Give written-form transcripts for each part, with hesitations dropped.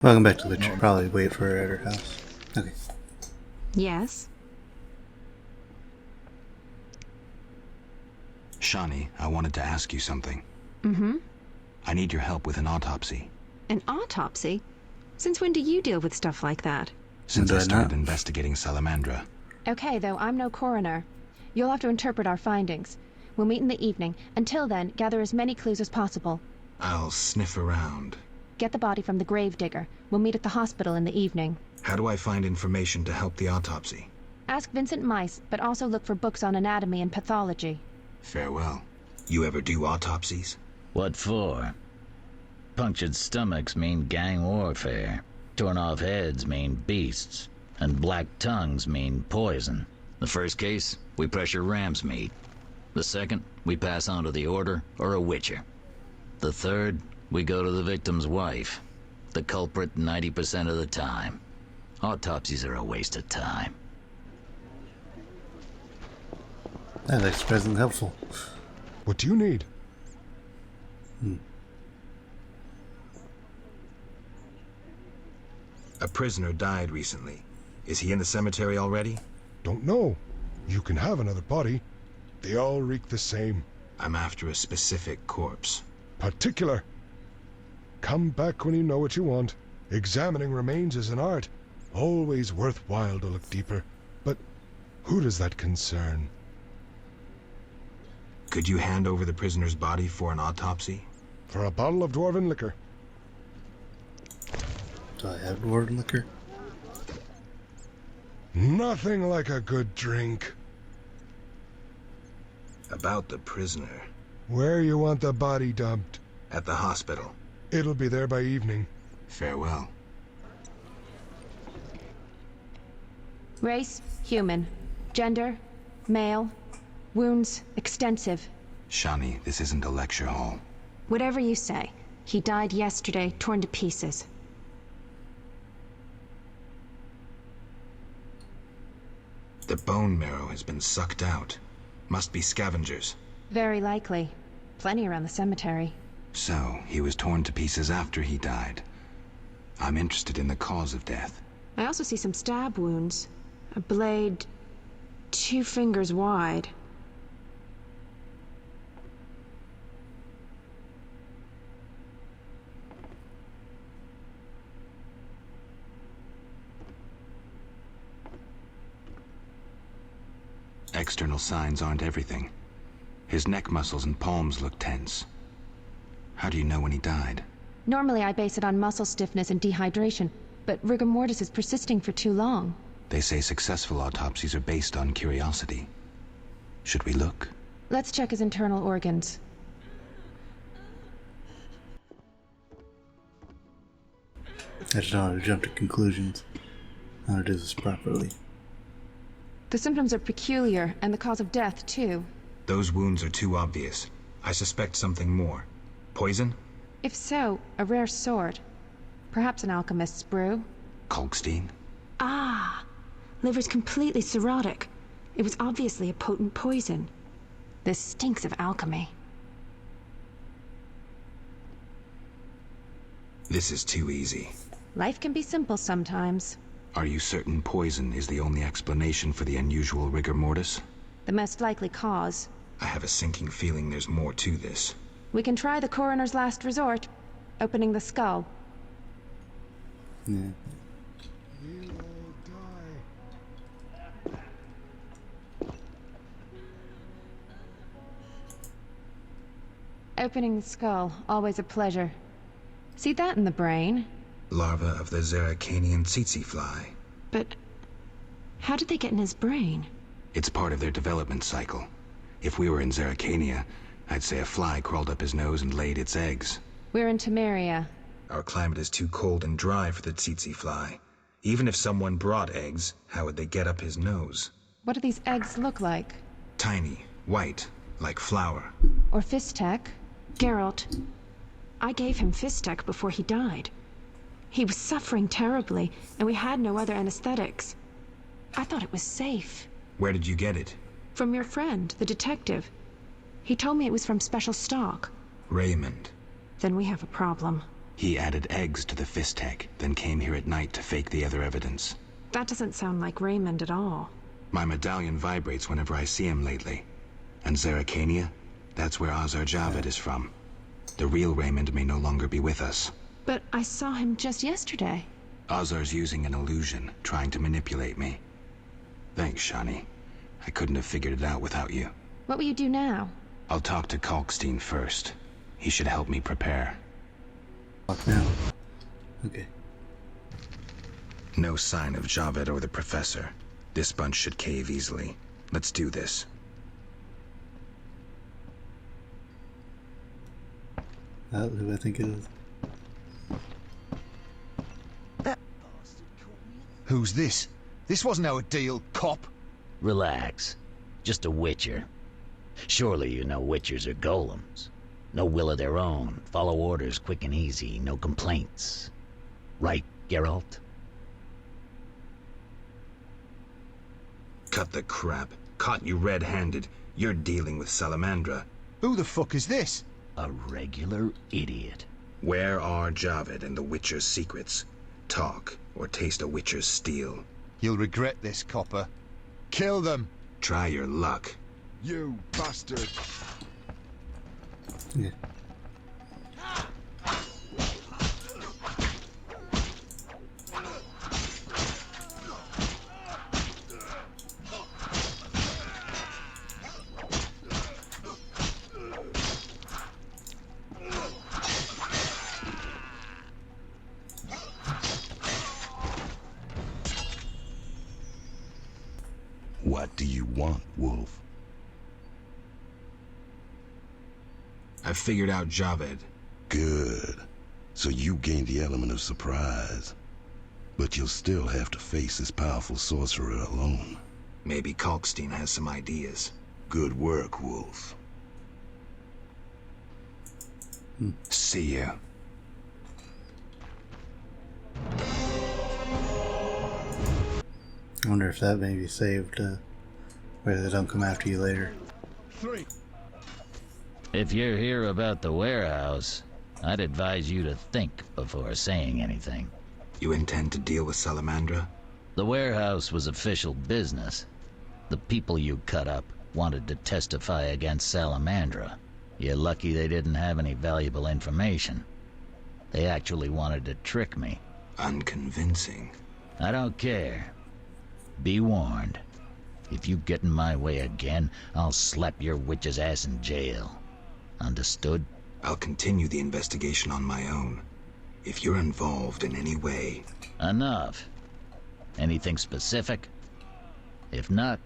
Welcome back to the should probably wait for her at her house. Okay. Yes? Shani, I wanted to ask you something. Mm-hmm. I need your help with an autopsy. An autopsy? Since when do you deal with stuff like that? Since I started investigating Salamandra. Okay, though, I'm no coroner. You'll have to interpret our findings. We'll meet in the evening. Until then, gather as many clues as possible. I'll sniff around. Get the body from the gravedigger. We'll meet at the hospital in the evening. How do I find information to help the autopsy? Ask Vincent Mice, but also look for books on anatomy and pathology. Farewell. You ever do autopsies? What for? Punctured stomachs mean gang warfare. Torn off heads mean beasts. And black tongues mean poison. The first case, we pressure ram's meat. The second, we pass on to the Order or a Witcher. The third, we go to the victim's wife. The culprit 90% of the time. Autopsies are a waste of time. That looks surprisingly helpful. What do you need? A prisoner died recently. Is he in the cemetery already? Don't know. You can have another body. They all reek the same. I'm after a specific corpse. Particular. Come back when you know what you want. Examining remains is an art. Always worthwhile to look deeper. But who does that concern? Could you hand over the prisoner's body for an autopsy? For a bottle of dwarven liquor. Do I have dwarven liquor? Nothing like a good drink. About the prisoner. Where you want the body dumped? At the hospital. It'll be there by evening. Farewell. Race, human. Gender, male. Wounds, extensive. Shani, this isn't a lecture hall. Whatever you say. He died yesterday, torn to pieces. The bone marrow has been sucked out. Must be scavengers. Very likely. Plenty around the cemetery. So, he was torn to pieces after he died. I'm interested in the cause of death. I also see some stab wounds. A blade 2 fingers wide. External signs aren't everything. His neck muscles and palms look tense. How do you know when he died? Normally I base it on muscle stiffness and dehydration, but rigor mortis is persisting for too long. They say successful autopsies are based on curiosity. Should we look? Let's check his internal organs. I just don't know how to jump to conclusions. How to do this properly. The symptoms are peculiar, and the cause of death, too. Those wounds are too obvious. I suspect something more. Poison? If so, a rare sort. Perhaps an alchemist's brew. Kalkstein? Ah! Liver's completely cirrhotic. It was obviously a potent poison. This stinks of alchemy. This is too easy. Life can be simple sometimes. Are you certain poison is the only explanation for the unusual rigor mortis? The most likely cause. I have a sinking feeling there's more to this. We can try the coroner's last resort, opening the skull. Yeah. You will die. Opening the skull, always a pleasure. See that in the brain? Larva of the Zeracanian tsetse fly. But how did they get in his brain? It's part of their development cycle. If we were in Zeracania, I'd say a fly crawled up his nose and laid its eggs. We're in Temeria. Our climate is too cold and dry for the tsetse fly. Even if someone brought eggs, how would they get up his nose? What do these eggs look like? Tiny, white, like flour. Or Fistek? Geralt. I gave him Fistek before he died. He was suffering terribly, and we had no other anesthetics. I thought it was safe. Where did you get it? From your friend, the detective. He told me it was from special stock. Raymond. Then we have a problem. He added eggs to the Fistech, then came here at night to fake the other evidence. That doesn't sound like Raymond at all. My medallion vibrates whenever I see him lately. And Zeracania? That's where Azar Javed is from. The real Raymond may no longer be with us. But I saw him just yesterday. Azar's using an illusion, trying to manipulate me. Thanks, Shani. I couldn't have figured it out without you. What will you do now? I'll talk to Kalkstein first. He should help me prepare. Fuck now. Okay. No sign of Javed or the Professor. This bunch should cave easily. Let's do this. That who I think it is. Who's this? This wasn't our deal, cop. Relax. Just a witcher. Surely you know witchers are golems. No will of their own. Follow orders quick and easy. No complaints. Right, Geralt? Cut the crap. Caught you red-handed. You're dealing with Salamandra. Who the fuck is this? A regular idiot. Where are Javed and the Witcher's secrets? Talk, or taste a Witcher's steel. You'll regret this, copper. Kill them! Try your luck. You bastard! Yeah. What do you want, Wolf? I figured out Javed. Good. So you gained the element of surprise. But you'll still have to face this powerful sorcerer alone. Maybe Kalkstein has some ideas. Good work, Wolf. See you. I wonder if that maybe saved where they don't come after you later. 3. If you're here about the warehouse, I'd advise you to think before saying anything. You intend to deal with Salamandra? The warehouse was official business. The people you cut up wanted to testify against Salamandra. You're lucky they didn't have any valuable information. They actually wanted to trick me. Unconvincing. I don't care. Be warned. If you get in my way again, I'll slap your witch's ass in jail. Understood? I'll continue the investigation on my own. If you're involved in any way... Enough. Anything specific? If not,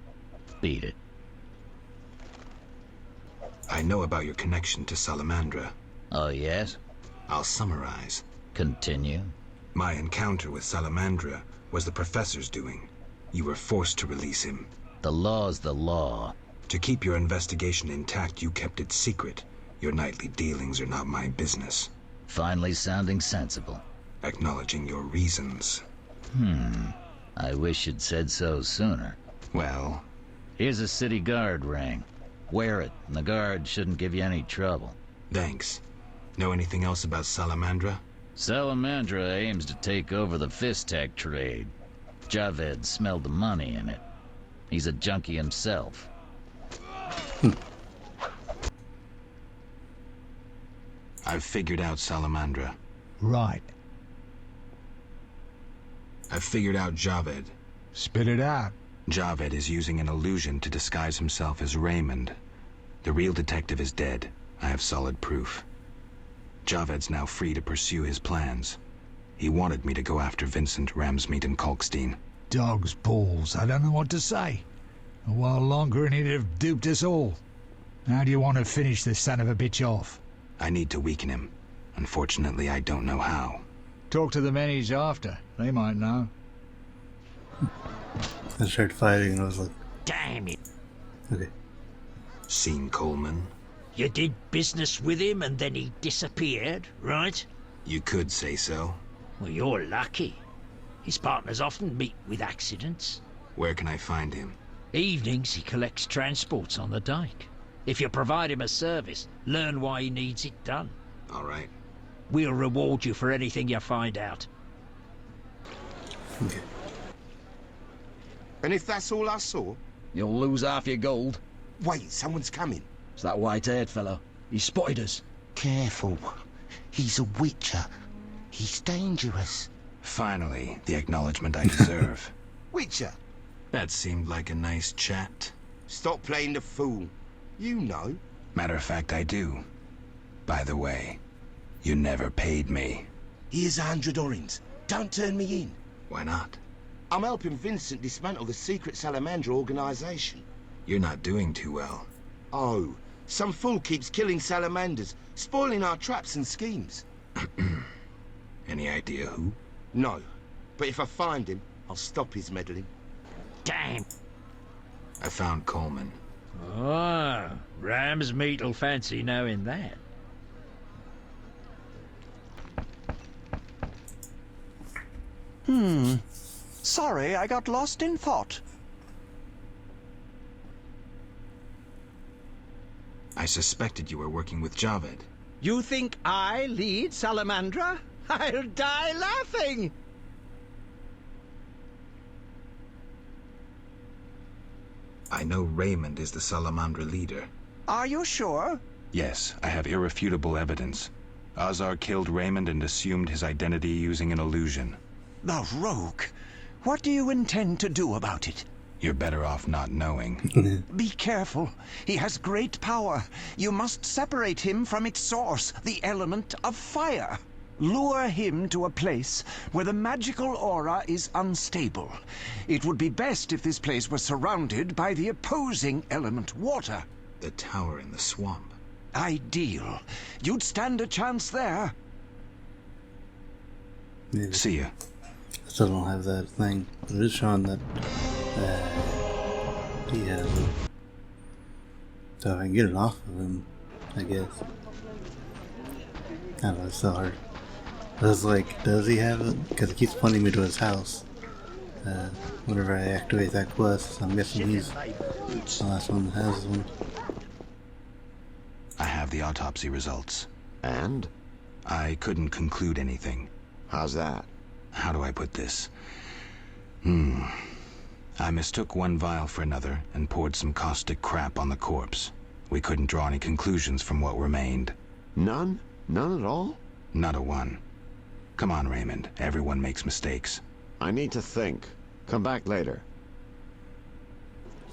beat it. I know about your connection to Salamandra. Oh, yes? I'll summarize. Continue. My encounter with Salamandra was the Professor's doing. You were forced to release him. The law's the law. To keep your investigation intact, you kept it secret. Your nightly dealings are not my business. Finally sounding sensible. Acknowledging your reasons. I wish you'd said so sooner. Well, Here's a city guard ring. Wear it, and the guard shouldn't give you any trouble. thanks. Know anything else about Salamandra? Salamandra aims to take over the Fistech trade. Javed smelled the money in it. He's a junkie himself. I've figured out Salamandra. Right. I've figured out Javed. Spit it out. Javed is using an illusion to disguise himself as Raymond. The real detective is dead. I have solid proof. Javed's now free to pursue his plans. He wanted me to go after Vincent, Ramsmeet, and Kalkstein. Dog's balls. I don't know what to say. A while longer and he'd have duped us all. How do you want to finish this son of a bitch off? I need to weaken him. Unfortunately, I don't know how. Talk to the men he's after. They might know. I started fighting and I was like, Damn it. okay. Seen Coleman? You did business with him and then he disappeared, right? You could say so. Well, you're lucky. His partners often meet with accidents. Where can I find him? Evenings he collects transports on the dike. If you provide him a service, learn why he needs it done. All right. We'll reward you for anything you find out. Okay. And if that's all I saw? You'll lose half your gold. Wait, someone's coming. It's that white-haired fellow. He spotted us. Careful. He's a witcher. He's dangerous. Finally, the acknowledgement I deserve. Witcher? That seemed like a nice chat. Stop playing the fool. You know. Matter of fact, I do. By the way, you never paid me. Here's 100 orins. Don't turn me in. Why not? I'm helping Vincent dismantle the secret salamander organization. You're not doing too well. Oh, some fool keeps killing salamanders, spoiling our traps and schemes. Any idea who? No, but if I find him, I'll stop his meddling. Damn. I found Coleman. Ah, ram's meat'll fancy knowing that. Sorry, I got lost in thought. I suspected you were working with Javed. You think I lead Salamandra? I'll die laughing! I know Raymond is the Salamandra leader. Are you sure? Yes, I have irrefutable evidence. Azar killed Raymond and assumed his identity using an illusion. The rogue. What do you intend to do about it? You're better off not knowing. Be careful. He has great power. You must separate him from its source, the element of fire. Lure him to a place where the magical aura is unstable. It would be best if this place was surrounded by the opposing element, water. The tower in the swamp. Ideal. You'd stand a chance there. Maybe. See ya. Still don't have that thing. But it is showing that he has it. So if I can get it off of him, I guess. I don't know, it's so hard. I was like, does he have it? Because it keeps pointing me to his house. Whenever I activate that quest, so I'm guessing he's the last one that has one. I have the autopsy results. And? I couldn't conclude anything. How's that? How do I put this? I mistook one vial for another and poured some caustic crap on the corpse. We couldn't draw any conclusions from what remained. None? None at all? Not a one. Come on, Raymond. Everyone makes mistakes. I need to think. Come back later.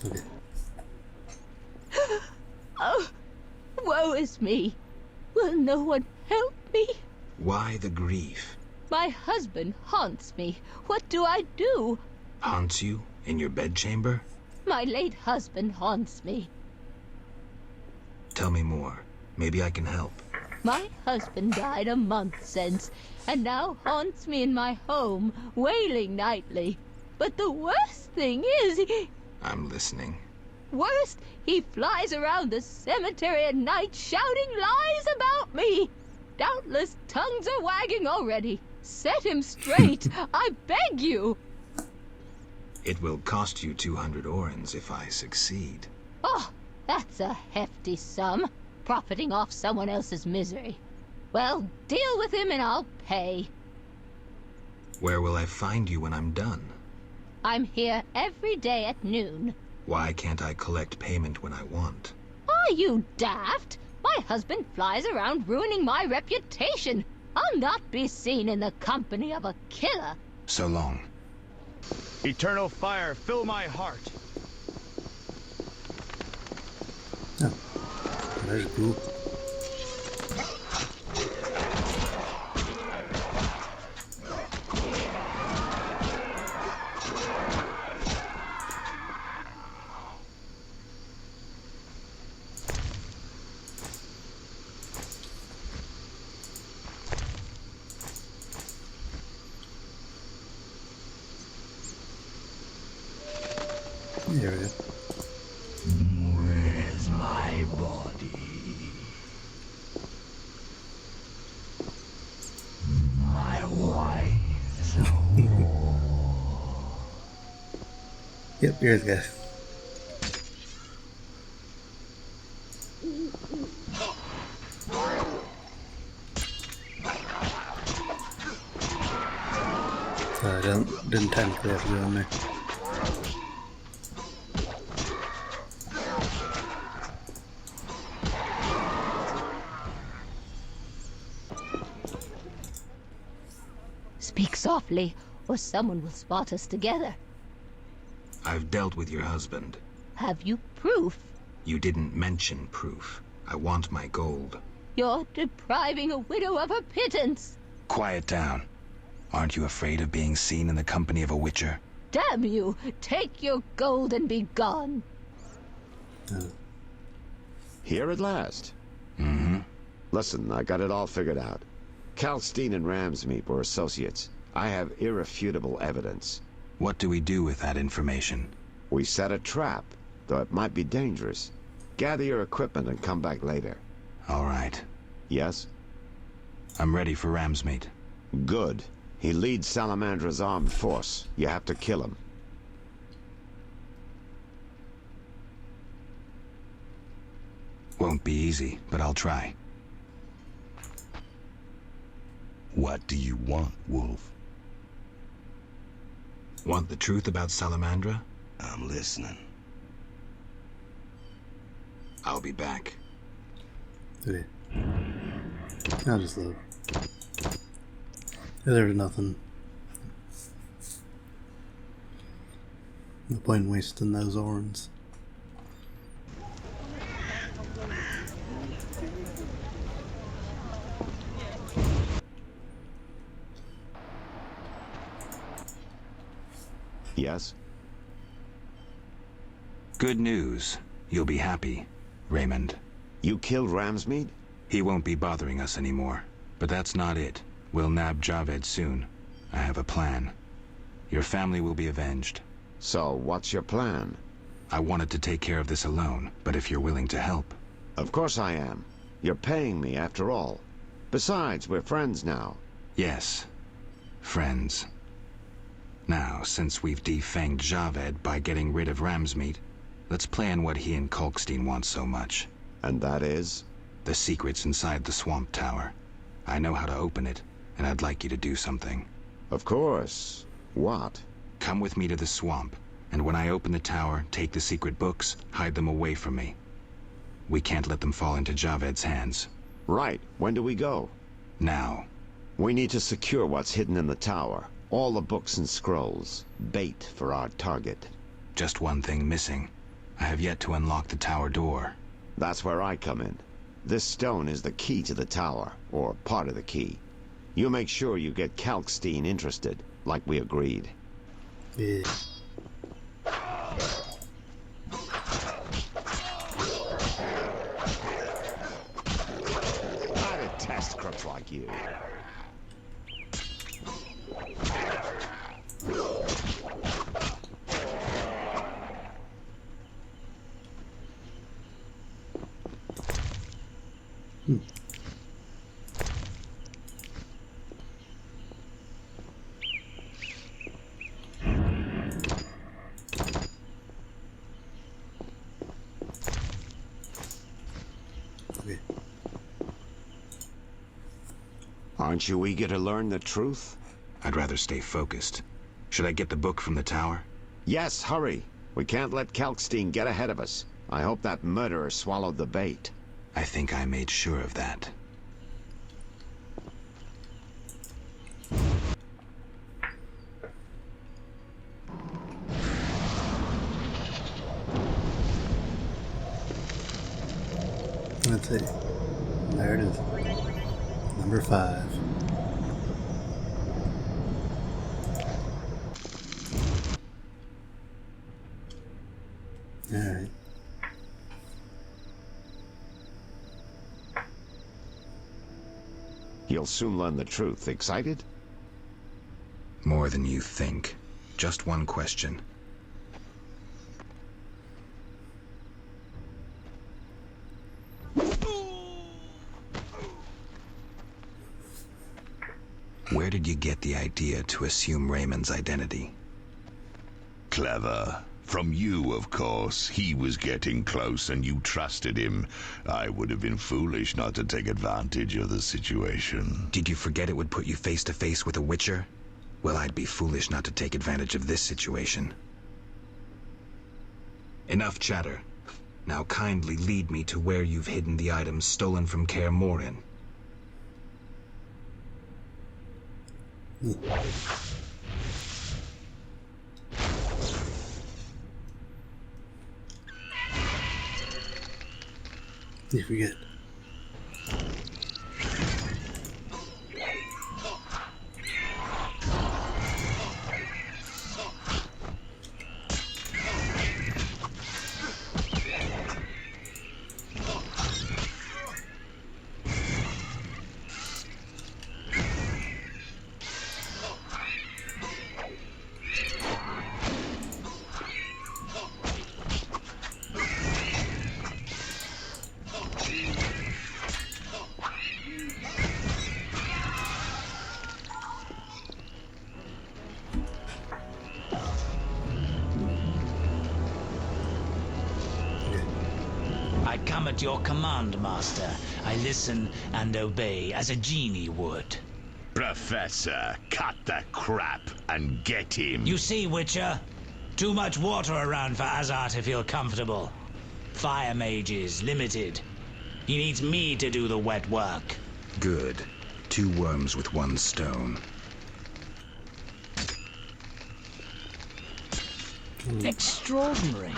Okay. Oh, woe is me. Will no one help me? Why the grief? My husband haunts me. What do I do? Haunts you? In your bedchamber? My late husband haunts me. Tell me more. Maybe I can help. My husband died a month since, and now haunts me in my home, wailing nightly. But the worst thing is, I'm listening. worst, he flies around the cemetery at night shouting lies about me. Doubtless tongues are wagging already. Set him straight, I beg you. It will cost you 200 orins if I succeed. Oh, that's a hefty sum, profiting off someone else's misery. Well, deal with him and I'll pay. Where will I find you when I'm done? I'm here every day at noon. Why can't I collect payment when I want? Are you daft? My husband flies around ruining my reputation. I'll not be seen in the company of a killer. So long. Eternal fire, fill my heart. Oh, that's cool. There we go. Where's my body? My wife's Yep, here's guys. So I didn't technically have to go in there. Speak softly, or someone will spot us together. I've dealt with your husband. Have you proof? You didn't mention proof. I want my gold. You're depriving a widow of her pittance. Quiet down. Aren't you afraid of being seen in the company of a witcher? Damn you! Take your gold and be gone. Here at last. Mm-hmm. Listen, I got it all figured out. Kalkstein and Ramsmeet were associates. I have irrefutable evidence. What do we do with that information? We set a trap, though it might be dangerous. Gather your equipment and come back later. All right. Yes? I'm ready for Ramsmeet. Good. He leads Salamandra's armed force. You have to kill him. Won't be easy, but I'll try. What do you want, Wolf? Want the truth about Salamandra? I'm listening. I'll be back. Okay. I'll just load. There's nothing. No point in wasting those orns. Yes? Good news. You'll be happy, Raymond. You killed Ramsmeet? He won't be bothering us anymore. But that's not it. We'll nab Javed soon. I have a plan. Your family will be avenged. So, what's your plan? I wanted to take care of this alone, but if you're willing to help... Of course I am. You're paying me, after all. Besides, we're friends now. Yes. Friends. Now, since we've defanged Javed by getting rid of Ramsmeet, let's plan what he and Kalkstein want so much. And that is? The secret's inside the swamp tower. I know how to open it, and I'd like you to do something. Of course. What? Come with me to the swamp, and when I open the tower, take the secret books, hide them away from me. We can't let them fall into Javed's hands. Right. When do we go? Now. We need to secure what's hidden in the tower. All the books and scrolls. Bait for our target. Just one thing missing. I have yet to unlock the tower door. That's where I come in. This stone is the key to the tower, or part of the key. You make sure you get Kalkstein interested, like we agreed. Yeah. I detest crooks like you. Okay. Aren't you eager to learn the truth? I'd rather stay focused. Should I get the book from the tower? Yes, hurry. We can't let Kalkstein get ahead of us. I hope that murderer swallowed the bait. I think I made sure of that. Let's see. There it is. Number 5. Alright. You'll soon learn the truth. Excited? More than you think. Just one question. Where did you get the idea to assume Raymond's identity? Clever. From you, of course. He was getting close and you trusted him. I would have been foolish not to take advantage of the situation. Did you forget it would put you face to face with a witcher? Well, I'd be foolish not to take advantage of this situation. Enough chatter. Now kindly lead me to where you've hidden the items stolen from Kaer Morhen. You forget. I come at your command, Master. I listen and obey as a genie would. Professor, cut the crap and get him. You see, Witcher? Too much water around for Azar to feel comfortable. Fire mage is limited. He needs me to do the wet work. Good. 2 worms with 1 stone. Extraordinary.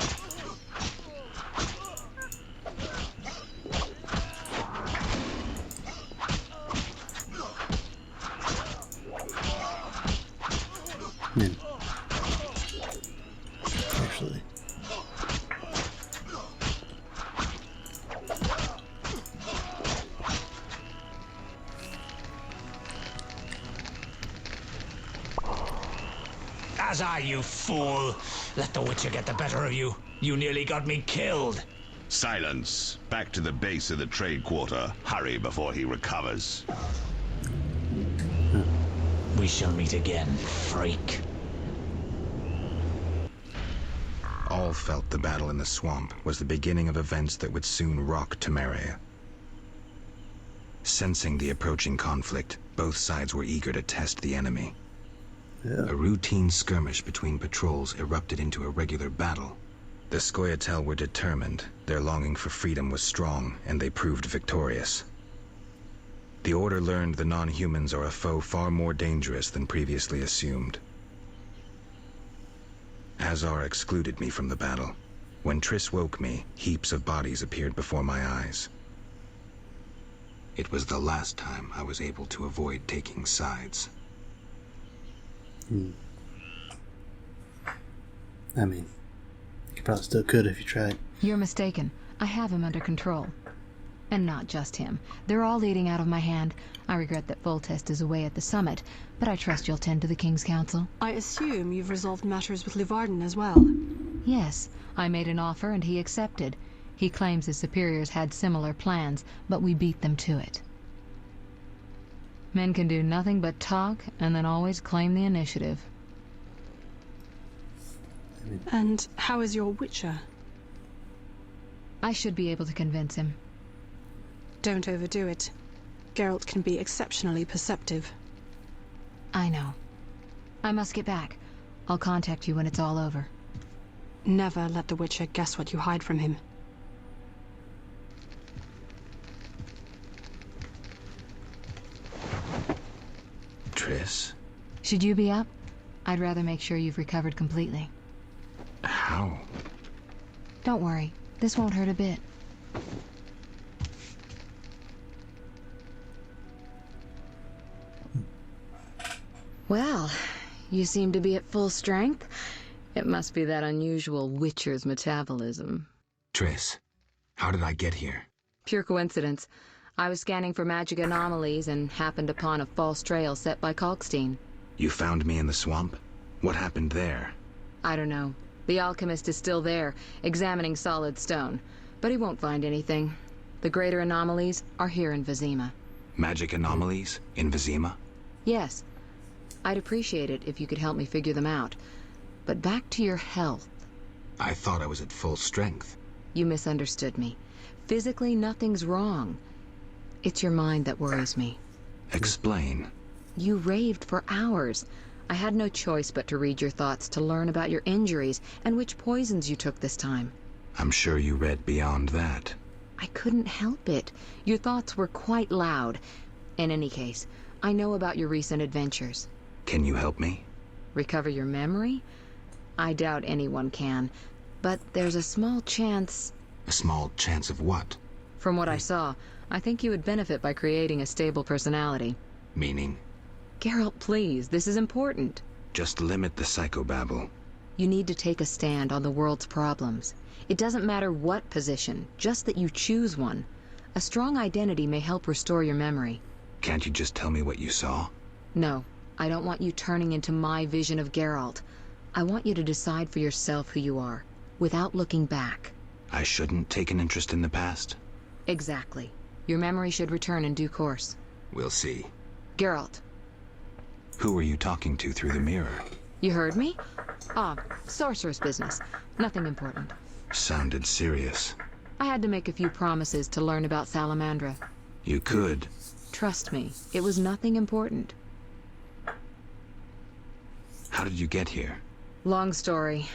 Actually. Azar, you fool! Let the Witcher get the better of you. You nearly got me killed. Silence. Back to the base of the trade quarter. Hurry before he recovers. We shall meet again, freak. All felt the battle in the swamp was the beginning of events that would soon rock Temeria. Sensing the approaching conflict, both sides were eager to test the enemy. Yeah. A routine skirmish between patrols erupted into a regular battle. The Scoia'tael were determined, their longing for freedom was strong, and they proved victorious. The Order learned the non-humans are a foe far more dangerous than previously assumed. Azar excluded me from the battle. When Triss woke me, heaps of bodies appeared before my eyes. It was the last time I was able to avoid taking sides. I mean, you probably still could if you tried. You're mistaken. I have him under control. And not just him. They're all leading out of my hand. I regret that Foltest is away at the summit, but I trust you'll tend to the King's Council. I assume you've resolved matters with Livarden as well. Yes, I made an offer and he accepted. He claims his superiors had similar plans, but we beat them to it. Men can do nothing but talk and then always claim the initiative. And how is your Witcher? I should be able to convince him. Don't overdo it. Geralt can be exceptionally perceptive. I know. I must get back. I'll contact you when it's all over. Never let the Witcher guess what you hide from him. Triss? Should you be up? I'd rather make sure you've recovered completely. How? Don't worry. This won't hurt a bit. Well, you seem to be at full strength. It must be that unusual Witcher's metabolism. Triss, how did I get here? Pure coincidence. I was scanning for magic anomalies and happened upon a false trail set by Kalkstein. You found me in the swamp? What happened there? I don't know. The alchemist is still there, examining solid stone. But he won't find anything. The greater anomalies are here in Vizima. Magic anomalies? In Vizima? Yes. I'd appreciate it if you could help me figure them out. But back to your health. I thought I was at full strength. You misunderstood me. Physically, nothing's wrong. It's your mind that worries me. Explain. You raved for hours. I had no choice but to read your thoughts to learn about your injuries and which poisons you took this time. I'm sure you read beyond that. I couldn't help it. Your thoughts were quite loud. In any case, I know about your recent adventures. Can you help me? Recover your memory? I doubt anyone can, but there's a small chance... A small chance of what? From what I saw, I think you would benefit by creating a stable personality. Meaning? Geralt, please, this is important. Just limit the psychobabble. You need to take a stand on the world's problems. It doesn't matter what position, just that you choose one. A strong identity may help restore your memory. Can't you just tell me what you saw? No, I don't want you turning into my vision of Geralt. I want you to decide for yourself who you are, without looking back. I shouldn't take an interest in the past? Exactly. Your memory should return in due course. We'll see. Geralt. Who were you talking to through the mirror? You heard me? Ah, sorceress business. Nothing important. Sounded serious. I had to make a few promises to learn about Salamandra. You could. Trust me, it was nothing important. How did you get here? Long story.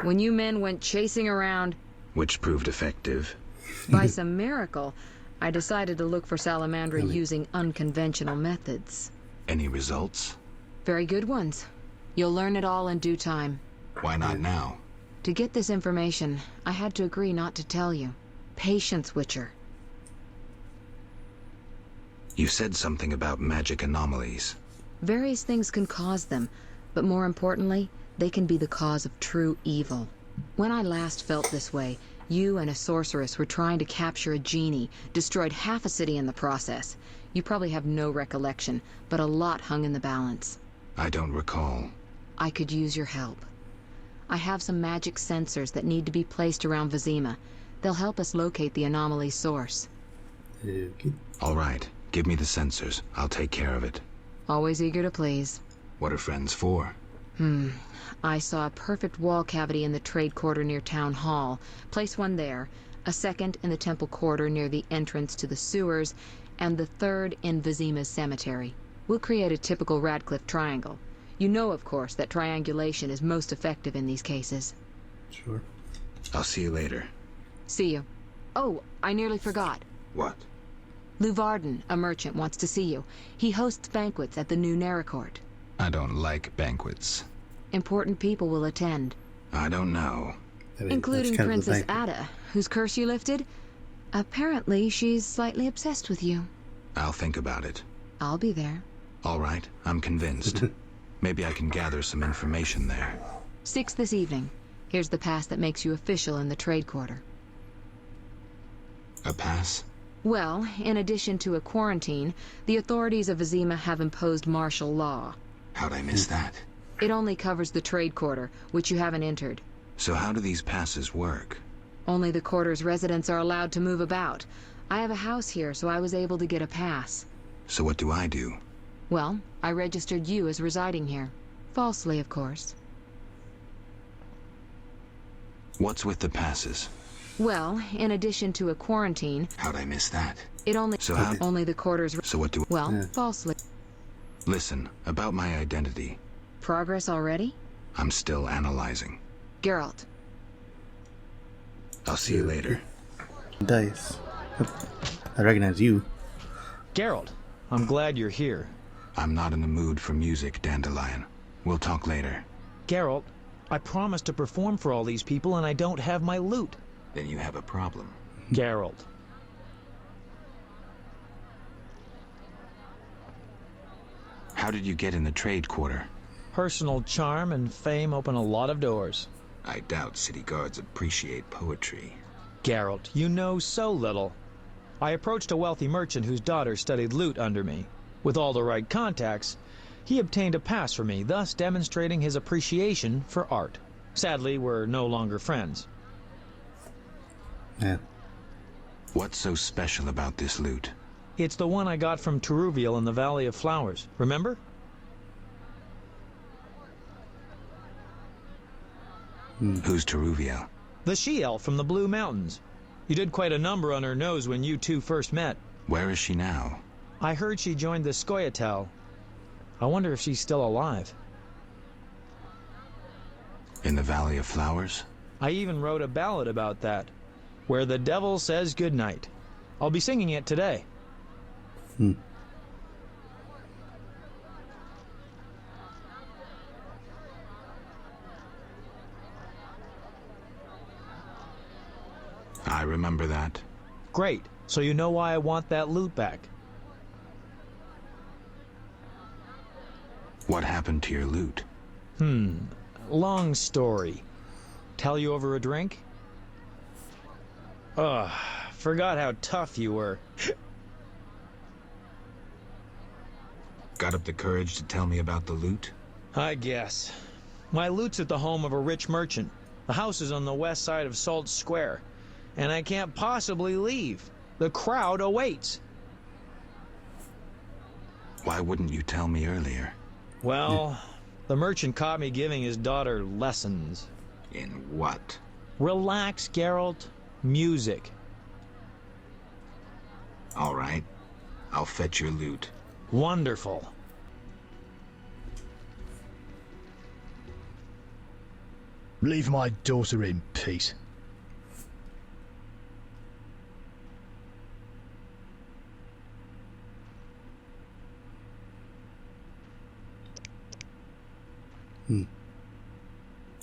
When you men went chasing around... Which proved effective. By some miracle, I decided to look for Salamandra using unconventional methods. Any results? Very good ones. You'll learn it all in due time. Why not now? To get this information, I had to agree not to tell you. Patience, Witcher. You said something about magic anomalies. Various things can cause them, but more importantly, they can be the cause of true evil. When I last felt this way, you and a sorceress were trying to capture a genie, destroyed half a city in the process. You probably have no recollection, but a lot hung in the balance. I don't recall. I could use your help. I have some magic sensors that need to be placed around Vizima. They'll help us locate the anomaly's source. Okay. All right. Give me the sensors. I'll take care of it. Always eager to please. What are friends for? I saw a perfect wall cavity in the trade quarter near Town Hall. Place one there, a second in the temple quarter near the entrance to the sewers, and the third in Vizima's cemetery. We'll create a typical Radcliffe triangle. You know, of course, that triangulation is most effective in these cases. Sure. I'll see you later. See you. Oh, I nearly forgot. What? Lou Varden, a merchant, wants to see you. He hosts banquets at the new Naracourt. I don't like banquets. Important people will attend. I don't know. Including Princess Ada, whose curse you lifted. Apparently, she's slightly obsessed with you. I'll think about it. I'll be there. All right, I'm convinced. Maybe I can gather some information there. 6 this evening. Here's the pass that makes you official in the trade quarter. A pass? Well, in addition to a quarantine, the authorities of Vizima have imposed martial law. How'd I miss that? It only covers the trade quarter, which you haven't entered. So how do these passes work? Only the quarter's residents are allowed to move about. I have a house here, so I was able to get a pass. So what do I do? Well, I registered you as residing here. Falsely, of course. What's with the passes? Well, in addition to a quarantine... How'd I miss that? It only... So how... Only the quarter's... So what do... Well, falsely. Listen, about my identity. Progress already? I'm still analyzing. Geralt. I'll see you later. Dice. I recognize you. Geralt, I'm glad you're here. I'm not in the mood for music, Dandelion. We'll talk later. Geralt, I promised to perform for all these people and I don't have my loot. Then you have a problem. Geralt. How did you get in the trade quarter? Personal charm and fame open a lot of doors. I doubt city guards appreciate poetry. Geralt, you know so little. I approached a wealthy merchant whose daughter studied lute under me. With all the right contacts, he obtained a pass for me, thus demonstrating his appreciation for art. Sadly, we're no longer friends. Yeah. What's so special about this lute? It's the one I got from Teruviel in the Valley of Flowers. Remember? Who's Teruviel? The she-elf from the Blue Mountains. You did quite a number on her nose when you two first met. Where is she now? I heard she joined the Scoia'tael. I wonder if she's still alive. In the Valley of Flowers? I even wrote a ballad about that, where the devil says goodnight. I'll be singing it today. I remember that. Great. So you know why I want that loot back. What happened to your loot? Long story. Tell you over a drink? Ugh, forgot how tough you were. Got up the courage to tell me about the loot? I guess. My loot's at the home of a rich merchant. The house is on the west side of Salt Square. And I can't possibly leave. The crowd awaits. Why wouldn't you tell me earlier? Well, the merchant caught me giving his daughter lessons. In what? Relax, Geralt. Music. All right. I'll fetch your loot. Wonderful. Leave my daughter in peace.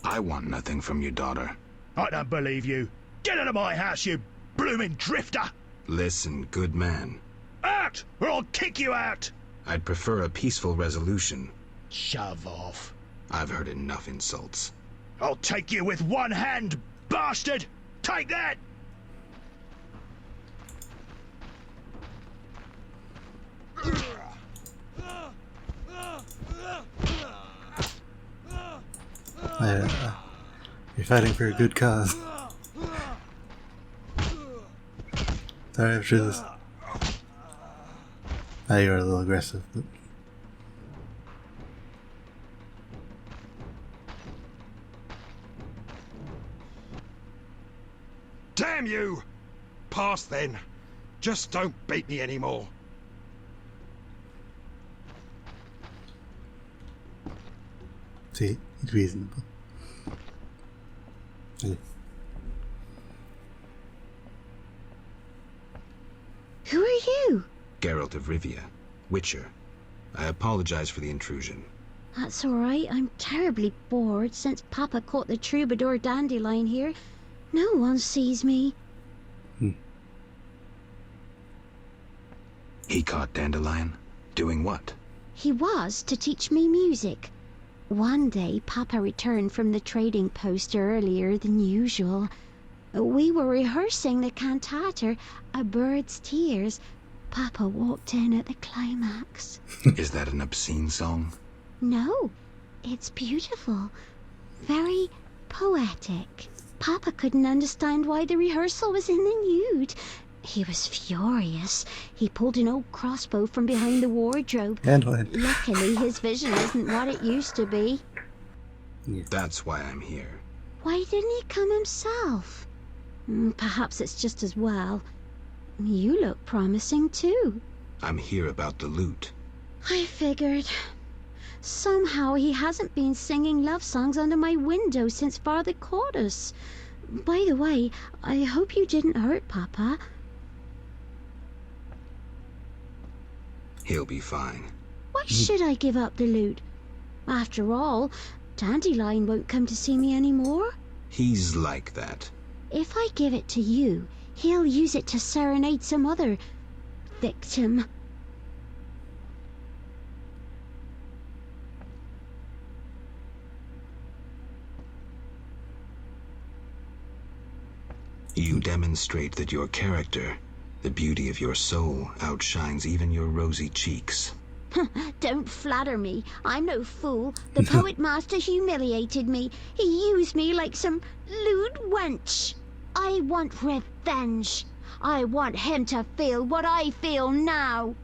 I want nothing from your daughter. I don't believe you. Get out of my house, you blooming drifter! Listen, good man. Out, or I'll kick you out! I'd prefer a peaceful resolution. Shove off. I've heard enough insults. I'll take you with one hand, bastard! Take that! You're fighting for a good cause. Sorry, I'm sure this. You are a little aggressive, but. Damn you! Pass then. Just don't beat me anymore. See, it's reasonable. Yeah. Who are you? Geralt of Rivia, Witcher. I apologize for the intrusion. That's all right. I'm terribly bored since Papa caught the troubadour Dandelion here. No one sees me. He caught Dandelion? Doing what? He was to teach me music. One day, Papa returned from the trading post earlier than usual. We were rehearsing the cantata, A Bird's Tears. Papa walked in at the climax. Is that an obscene song? No, it's beautiful. Very poetic. Papa couldn't understand why the rehearsal was in the nude. He was furious. He pulled an old crossbow from behind the wardrobe. Luckily, his vision isn't what it used to be. That's why I'm here. Why didn't he come himself? Perhaps it's just as well. You look promising, too. I'm here about the loot. I figured. Somehow he hasn't been singing love songs under my window since Father caught us. By the way, I hope you didn't hurt Papa. He'll be fine. Why should I give up the loot? After all, Dandelion won't come to see me anymore. He's like that. If I give it to you, he'll use it to serenade some other victim. You demonstrate that your character, the beauty of your soul, outshines even your rosy cheeks. Don't flatter me. I'm no fool. The poet master humiliated me. He used me like some lewd wench. I want revenge. I want him to feel what I feel now.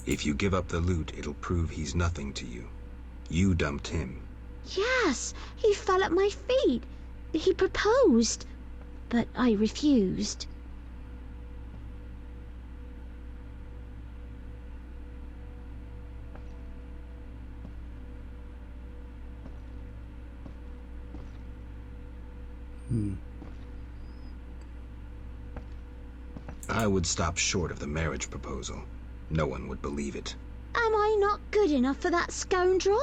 If you give up the loot, it'll prove he's nothing to you. You dumped him. Yes, he fell at my feet. He proposed, but I refused. I would stop short of the marriage proposal. No one would believe it. Am I not good enough for that scoundrel?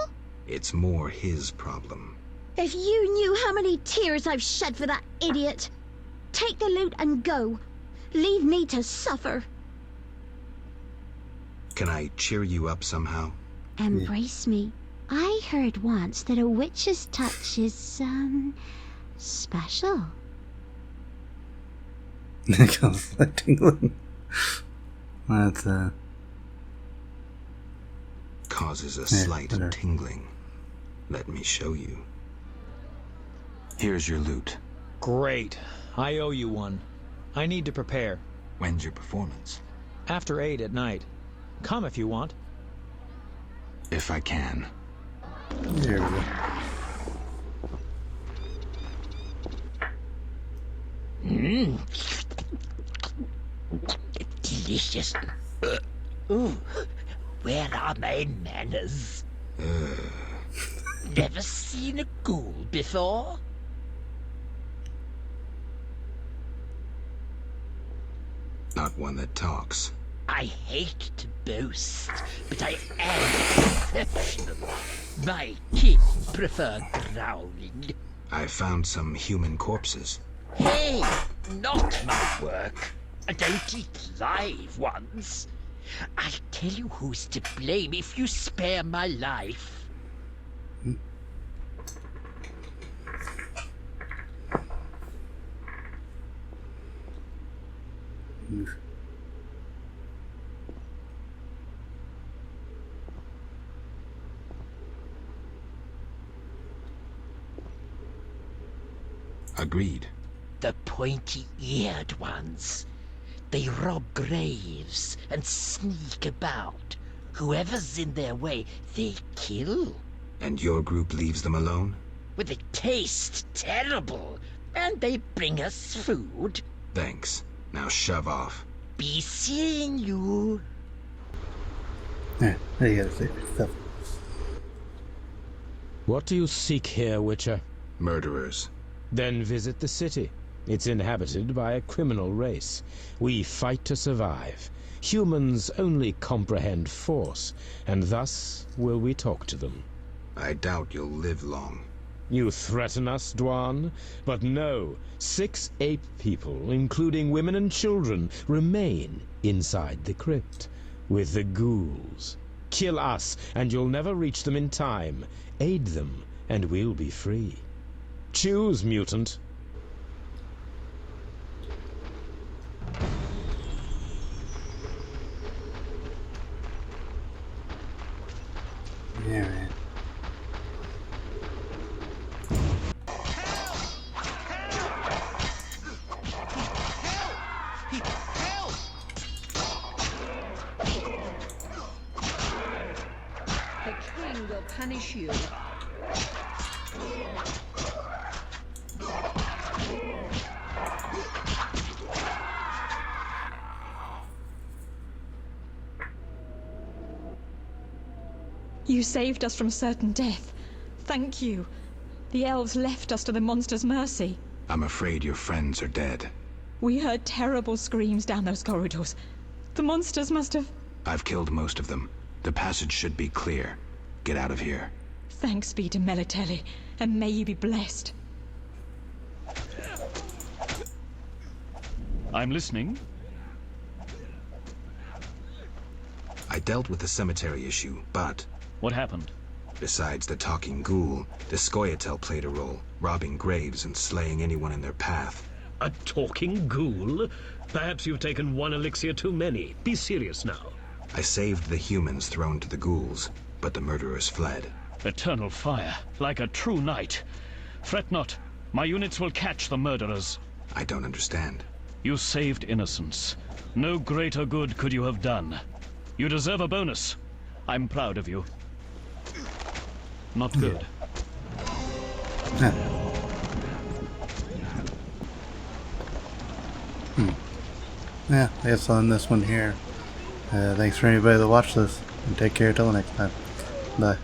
It's more his problem. If you knew how many tears I've shed for that idiot. Take the loot and go. Leave me to suffer. Can I cheer you up somehow? Embrace me. I heard once that a witch's touch is, special. It goes like tingling. That's, Causes a slight tingling. Let me show you. Here's your loot. Great. I owe you one. I need to prepare. When's your performance? After 8 at night. Come if you want. If I can. There we go. Delicious. Ooh, where are my manners? Never seen a ghoul before? Not one that talks. I hate to boast, but I am exceptional. My kin prefer growling. I found some human corpses. Hey, not my work. I don't eat live ones. I'll tell you who's to blame if you spare my life. Agreed. The pointy-eared ones. They rob graves and sneak about. Whoever's in their way, they kill. And your group leaves them alone? Well, they taste terrible, and they bring us food. Thanks. Now shove off. Be seeing you. Yeah, there you gotta say stuff. What do you seek here, Witcher? Murderers. Then visit the city. It's inhabited by a criminal race. We fight to survive. Humans only comprehend force, and thus will we talk to them. I doubt you'll live long. You threaten us, Dwan? But no, 6 ape people, including women and children, remain inside the crypt with the ghouls. Kill us, and you'll never reach them in time. Aid them, and we'll be free. Choose, mutant. Yeah, man. The king will punish you. You saved us from certain death. Thank you. The elves left us to the monster's mercy. I'm afraid your friends are dead. We heard terrible screams down those corridors. The monsters must have... I've killed most of them. The passage should be clear. Get out of here. Thanks be to Melitelli, and may you be blessed. I'm listening. I dealt with the cemetery issue, but... What happened? Besides the talking ghoul, the Scoia'tael played a role, robbing graves and slaying anyone in their path. A talking ghoul? Perhaps you've taken one elixir too many. Be serious now. I saved the humans thrown to the ghouls, but the murderers fled. Eternal fire, like a true knight. Fret not. My units will catch the murderers. I don't understand. You saved innocence. No greater good could you have done. You deserve a bonus. I'm proud of you. Not good. Yeah, I guess I'll end this one here. Thanks for anybody that watched this, and take care till next time. Bye.